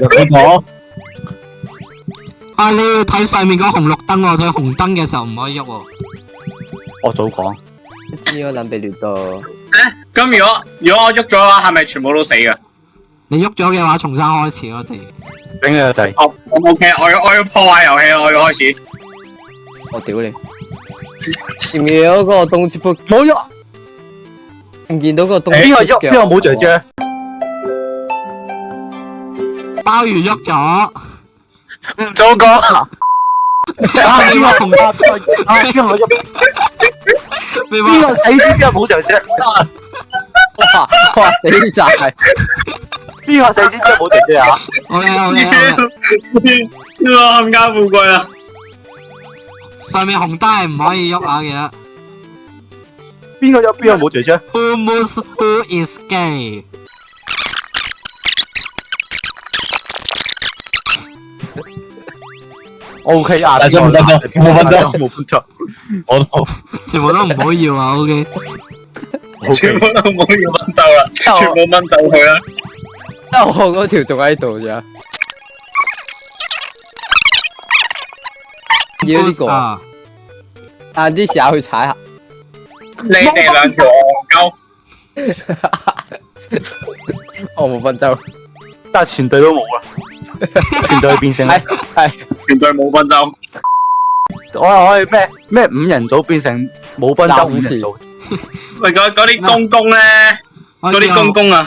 你講，啊，你要睇上面嗰紅綠燈喎，睇紅燈嘅時候唔可以喐喎。我早講。呢個諗比略多。咁如果我喐咗嘅話，係咪全部都死噶？你喐咗嘅話，重新開始咯，自己。俾你個掣。哦，OK，我要破壞遊戲，我要開始。我屌你！見唔見到嗰個東芝卜？冇喐。唔見到個東邊個喐？邊個冇姐姐？鮑魚喐咗。唔早講。啊！你話紅燈，邊個喐？你話邊個死邊個冇姐姐？哇！死晒！邊個死邊個冇姐姐啊？好嘅好嘅好嘅。哇！冚家富貴啊！上面紅燈係唔可以喐下嘅。邊個喐？邊個冇姐姐 Who moves? Who is gay?？O K 啊，大家冇分鐘，冇分鐘，冇分鐘。我都全部都唔好要啊！OK。全部都唔好要掹走啦，全部掹走佢啦。得我嗰條仲喺度咋？要呢個啊！啲時候去踩下。你哋兩條戇鳩，我冇分鐘，但係全隊都冇啦，全隊變成係全隊冇分鐘。我可以咩五人組變成冇分鐘五人組。喂，嗰啲公公咧，嗰啲公公啊，